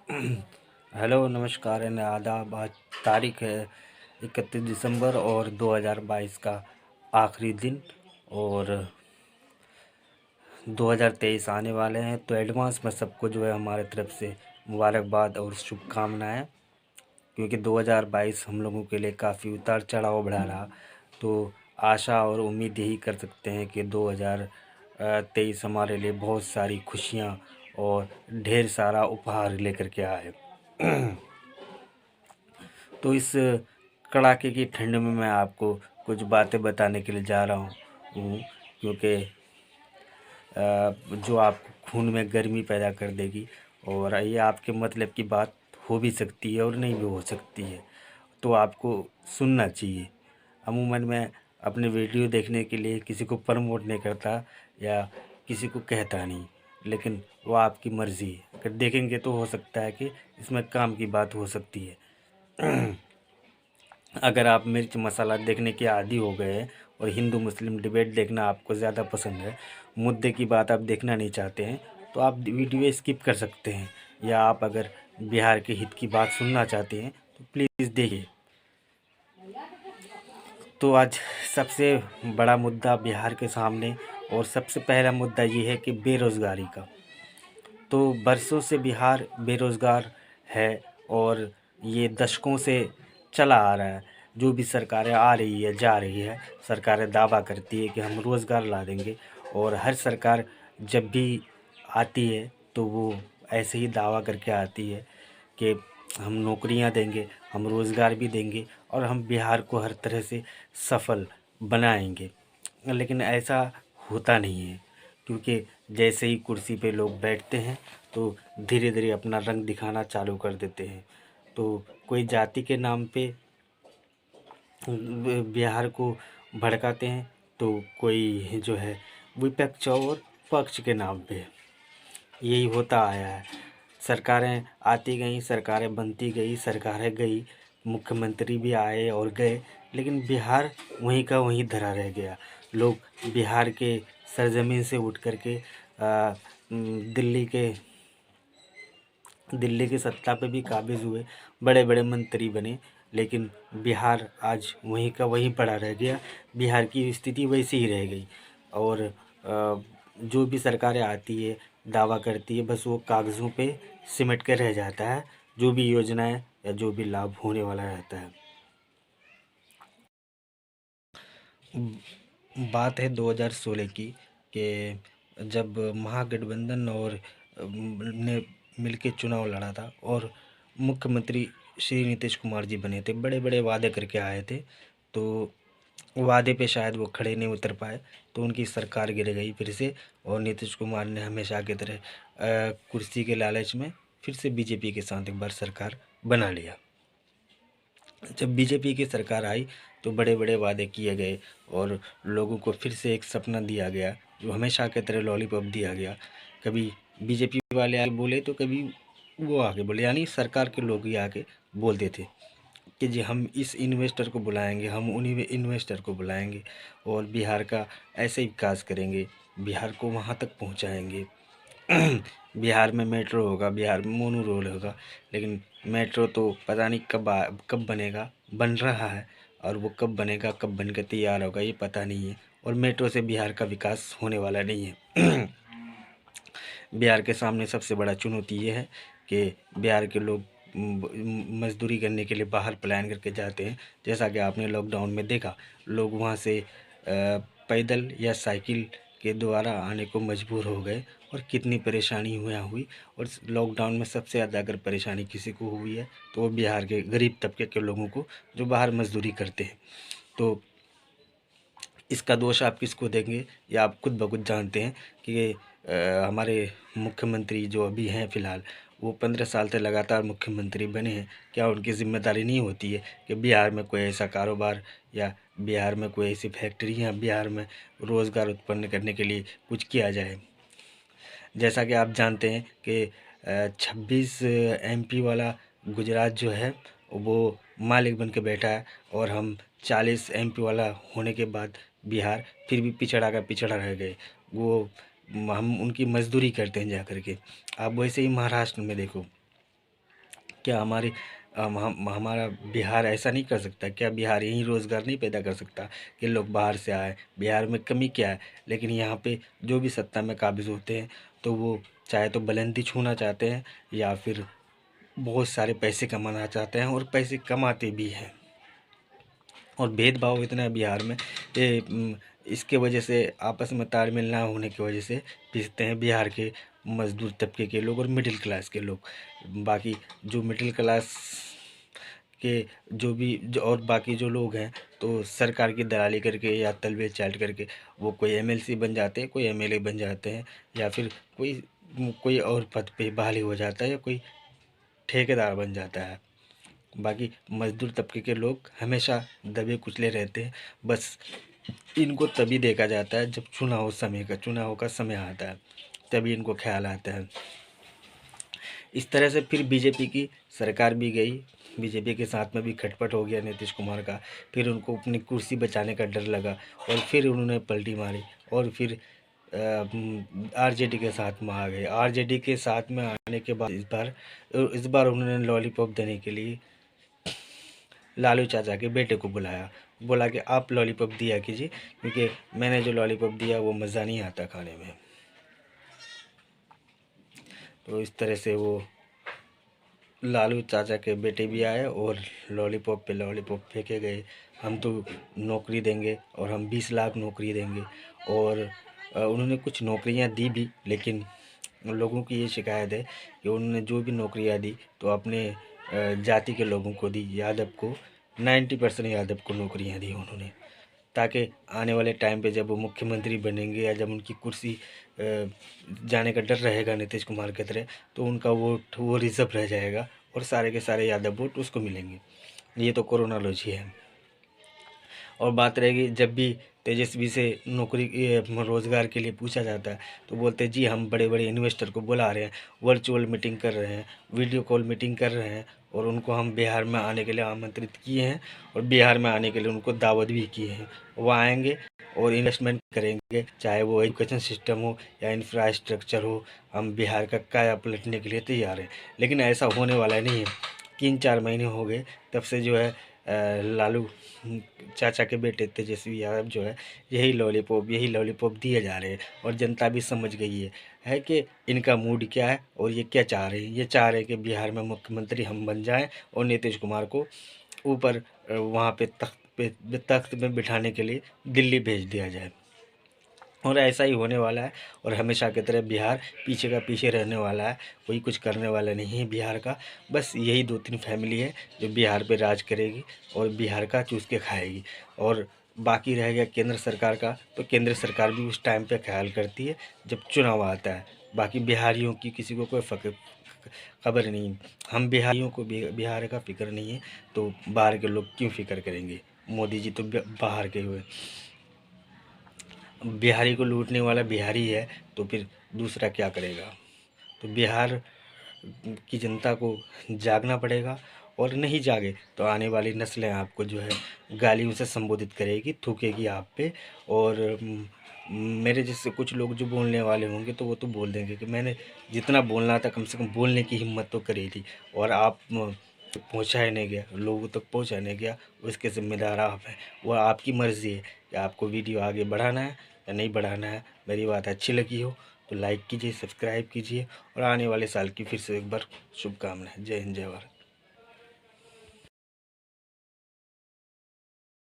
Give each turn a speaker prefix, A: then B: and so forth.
A: Hello, नमस्कार and आदाब। आज तारीख है 31 दिसंबर और 2022 का आखिरी दिन, और 2023 आने वाले हैं। तो एडवांस में सबको जो है हमारे तरफ से मुबारकबाद और शुभकामनाएं, क्योंकि 2022 हम लोगों के लिए काफ़ी उतार चढ़ाव भरा रहा। तो आशा और उम्मीद यही कर सकते हैं कि 2023 हमारे लिए बहुत सारी खुशियां और ढेर सारा उपहार लेकर के आए। तो इस कड़ाके की ठंड में मैं आपको कुछ बातें बताने के लिए जा रहा हूँ, क्योंकि जो आपको खून में गर्मी पैदा कर देगी, और ये आपके मतलब की बात हो भी सकती है और नहीं भी हो सकती है। तो आपको सुनना चाहिए। अमूमन मैं अपने वीडियो देखने के लिए किसी को प्रमोट नहीं करता या किसी को कहता नहीं, लेकिन वो आपकी मर्ज़ी है। अगर देखेंगे तो हो सकता है कि इसमें काम की बात हो सकती है। अगर आप मिर्च मसाला देखने के आदी हो गए हैं और हिंदू मुस्लिम डिबेट देखना आपको ज़्यादा पसंद है, मुद्दे की बात आप देखना नहीं चाहते हैं, तो आप वीडियो स्किप कर सकते हैं। या आप अगर बिहार के हित की बात सुनना चाहते हैं तो प्लीज़ देखिए। तो आज सबसे बड़ा मुद्दा बिहार के सामने, और सबसे पहला मुद्दा ये है कि बेरोज़गारी का। तो बरसों से बिहार बेरोज़गार है, और ये दशकों से चला आ रहा है। जो भी सरकारें आ रही है जा रही है, सरकारें दावा करती है कि हम रोज़गार ला देंगे, और हर सरकार जब भी आती है तो वो ऐसे ही दावा करके आती है कि हम नौकरियां देंगे, हम रोज़गार भी देंगे, और हम बिहार को हर तरह से सफल बनाएंगे। लेकिन ऐसा होता नहीं है, क्योंकि जैसे ही कुर्सी पे लोग बैठते हैं तो धीरे धीरे अपना रंग दिखाना चालू कर देते हैं। तो कोई जाति के नाम पे बिहार को भड़काते हैं, तो कोई जो है विपक्ष और पक्ष के नाम पे। यही होता आया है। सरकारें आती गईं, सरकारें बनती गई, सरकारें गई, मुख्यमंत्री भी आए और गए, लेकिन बिहार वहीं का वहीं धरा रह गया। लोग बिहार के सरजमीन से उठ कर के दिल्ली के दिल्ली की सत्ता पे भी काबिज हुए, बड़े बड़े मंत्री बने, लेकिन बिहार आज वहीं का वहीं पड़ा रह गया। बिहार की स्थिति वैसी ही रह गई। और जो भी सरकारें आती है दावा करती है, बस वो कागज़ों पे सिमट के रह जाता है, जो भी योजनाएं या जो भी लाभ होने वाला रहता है। बात है 2016 की, कि जब महागठबंधन और ने मिलके चुनाव लड़ा था, और मुख्यमंत्री श्री नीतीश कुमार जी बने थे, बड़े बड़े वादे करके आए थे। तो वादे पे शायद वो खड़े नहीं उतर पाए, तो उनकी सरकार गिर गई फिर से, और नीतीश कुमार ने हमेशा की तरह कुर्सी के लालच में फिर से बीजेपी के साथ एक बार सरकार बना लिया। जब बीजेपी की सरकार आई तो बड़े बड़े वादे किए गए, और लोगों को फिर से एक सपना दिया गया, जो हमेशा की तरह लॉलीपॉप दिया गया। कभी बीजेपी वाले आके बोले तो कभी वो आके बोले, यानी सरकार के लोग ही आके बोलते थे कि जी हम इस इन्वेस्टर को बुलाएंगे, हम उन्हीं इन्वेस्टर को बुलाएंगे, और बिहार का ऐसे ही विकास करेंगे, बिहार को वहाँ तक पहुँचाएंगे। बिहार में मेट्रो होगा, बिहार में मोनो रोड होगा, लेकिन मेट्रो तो पता नहीं कब बनेगा, बन रहा है, और वो कब बनेगा, कब बनकर तैयार होगा, ये पता नहीं है। और मेट्रो से बिहार का विकास होने वाला नहीं है। बिहार के सामने सबसे बड़ा चुनौती ये है कि बिहार के लोग मज़दूरी करने के लिए बाहर पलायन करके जाते हैं। जैसा कि आपने लॉकडाउन में देखा, लोग वहाँ से पैदल या साइकिल के द्वारा आने को मजबूर हो गए, और कितनी परेशानी हुई। और लॉकडाउन में सबसे ज़्यादा अगर परेशानी किसी को हुई है तो वो बिहार के गरीब तबके के लोगों को, जो बाहर मजदूरी करते हैं। तो इसका दोष आप किसको देंगे, या आप खुद ब खुद जानते हैं कि हमारे मुख्यमंत्री जो अभी हैं फ़िलहाल, वो 15 साल से लगातार मुख्यमंत्री बने हैं। क्या उनकी ज़िम्मेदारी नहीं होती है कि बिहार में कोई ऐसा कारोबार, या बिहार में कोई ऐसी फैक्ट्री, या बिहार में रोज़गार उत्पन्न करने के लिए कुछ किया जाए। जैसा कि आप जानते हैं कि 26 एमपी वाला गुजरात जो है वो मालिक बन के बैठा है, और हम 40 एमपी वाला होने के बाद बिहार फिर भी पिछड़ा का पिछड़ा रह गए। हम उनकी मजदूरी करते हैं जा कर के। आप वैसे ही महाराष्ट्र में देखो, क्या हमारा बिहार ऐसा नहीं कर सकता? क्या बिहार यहीं रोज़गार नहीं पैदा कर सकता कि लोग बाहर से आए? बिहार में कमी क्या है? लेकिन यहाँ पे जो भी सत्ता में काबिज़ होते हैं तो वो चाहे तो बुलंदी छूना चाहते हैं या फिर बहुत सारे पैसे कमाना चाहते हैं, और पैसे कमाते भी हैं। और भेदभाव इतना है बिहार में कि इसके वजह से आपस में तालमेल ना होने की वजह से पिसते हैं बिहार के मजदूर तबके के लोग और मिडिल क्लास के लोग। बाकी जो मिडिल क्लास के और बाकी जो लोग हैं तो सरकार की दलाली करके या तलबे चाट करके वो कोई एमएलसी बन जाते हैं, कोई एमएलए बन जाते हैं, या फिर कोई कोई और पद पे बहाली हो जाता है, या कोई ठेकेदार बन जाता है। बाकी मजदूर तबके के लोग हमेशा दबे कुचले रहते हैं। बस इनको तभी देखा जाता है जब चुनाव का समय आता है, तभी इनको ख्याल आता है। इस तरह से फिर बीजेपी की सरकार भी गई, बीजेपी के साथ में भी खटपट हो गया नीतीश कुमार का। फिर उनको अपनी कुर्सी बचाने का डर लगा और फिर उन्होंने पलटी मारी और फिर आरजेडी के साथ में आ गए। आरजेडी के साथ में आने के बाद इस बार उन्होंने लॉलीपॉप देने के लिए लालू चाचा के बेटे को बुलाया, बोला कि आप लॉलीपॉप दिया कीजिए क्योंकि मैंने जो लॉलीपॉप दिया वो मज़ा नहीं आता खाने में। तो इस तरह से वो लालू चाचा के बेटे भी आए और लॉलीपॉप पे लॉलीपॉप फेंके गए। हम तो नौकरी देंगे और हम 20 लाख नौकरी देंगे। और उन्होंने कुछ नौकरियां दी भी, लेकिन लोगों की ये शिकायत है कि उन्होंने जो भी नौकरियां दी तो अपने जाति के लोगों को दी। यादव को 90% यादव को नौकरियां दी उन्होंने, ताकि आने वाले टाइम पे जब वो मुख्यमंत्री बनेंगे या जब उनकी कुर्सी जाने का डर रहेगा नीतीश कुमार की तरह, तो उनका वोट वो रिजर्व रह जाएगा और सारे के सारे यादव वोट उसको मिलेंगे। ये तो कोरोनालॉजी है। और बात रहेगी जब भी तेजस्वी से नौकरी रोज़गार के लिए पूछा जाता है तो बोलते हैं जी हम बड़े बड़े इन्वेस्टर को बुला रहे हैं, वर्चुअल मीटिंग कर रहे हैं, वीडियो कॉल मीटिंग कर रहे हैं, और उनको हम बिहार में आने के लिए आमंत्रित किए हैं और बिहार में आने के लिए उनको दावत भी किए हैं। वो आएंगे और इन्वेस्टमेंट करेंगे, चाहे वो एजुकेशन सिस्टम हो या इंफ्रास्ट्रक्चर हो। हम बिहार का काया पलटने के लिए तैयार हैं, लेकिन ऐसा होने वाला नहीं है। 3-4 महीने हो गए तब से जो है लालू चाचा के बेटे तेजस्वी यादव जो है यही लॉलीपॉप दिए जा रहे हैं। और जनता भी समझ गई है कि इनका मूड क्या है और ये क्या चाह रहे हैं। ये चाह रहे हैं कि बिहार में मुख्यमंत्री हम बन जाएं और नीतीश कुमार को ऊपर वहाँ पे तख्त में बिठाने के लिए दिल्ली भेज दिया जाए। और ऐसा ही होने वाला है। और हमेशा की तरह बिहार पीछे का पीछे रहने वाला है, कोई कुछ करने वाला नहीं है बिहार का। बस यही 2-3 फैमिली है जो बिहार पे राज करेगी और बिहार का चूस के खाएगी। और बाकी रह गया केंद्र सरकार का, तो केंद्र सरकार भी उस टाइम पे ख्याल करती है जब चुनाव आता है। बाकी बिहारियों की किसी को कोई खबर नहीं। हम बिहारियों को बिहार का फिक्र नहीं है, तो बाहर के लोग क्यों फिक्र करेंगे? मोदी जी तो बाहर के हुए। बिहारी को लूटने वाला बिहारी है तो फिर दूसरा क्या करेगा? तो बिहार की जनता को जागना पड़ेगा, और नहीं जागे तो आने वाली नस्लें आपको जो है गालियों से संबोधित करेगी, थूकेगी आप पे। और मेरे जैसे कुछ लोग जो बोलने वाले होंगे तो वो तो बोल देंगे कि मैंने जितना बोलना था कम से कम बोलने की हिम्मत तो करी थी, और आप पहुँचाए नहीं गया, लोगों तक पहुँचाने गया, उसके ज़िम्मेदार आप हैं। वो आपकी मर्ज़ी है कि आपको वीडियो आगे बढ़ाना है या नहीं बढ़ाना है। मेरी बात अच्छी लगी हो तो लाइक कीजिए, सब्सक्राइब कीजिए, और आने वाले साल की फिर से एक बार शुभकामनाएं। जय हिंद, जय भारत।